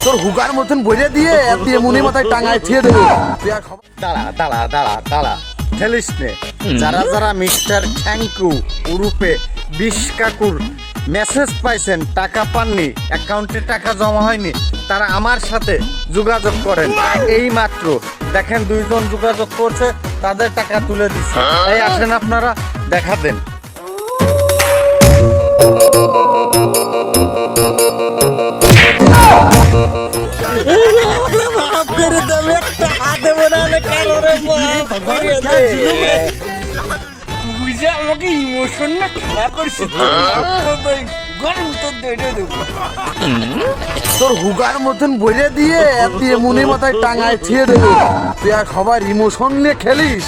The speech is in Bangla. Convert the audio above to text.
তোর হুগার মতন বইরে দিয়ে মুনি মাথায় টাঙায় ছিঁড়ে দেবে। দাঁড়া দাঁড়া দাঁড়া দাঁড়া, ঠেলিস নে। যারা যারা মিস্টার থ্যাংকু উরুপে 20 কাকুর মেসেজ পাইছেন, টাকা পাননি, অ্যাকাউন্টে টাকা জমা হয়নি, তারা আমার সাথে যোগাযোগ করেন। এই মাত্র দেখেন 2 জন যোগাযোগ করছে, তাদের টাকা তুলে দিচ্ছে। এই আসেন আপনারা দেখা দেন। আমাকে ইমোশন না খারাপ করছে, গরম তো দেড়ে দেবো। তোর হুগার মতন বইরে দিয়ে মুনি মাথায় টাঙায় ছিঁড়ে দেবে। তুই আর সবার ইমোশন নিয়ে খেলিস।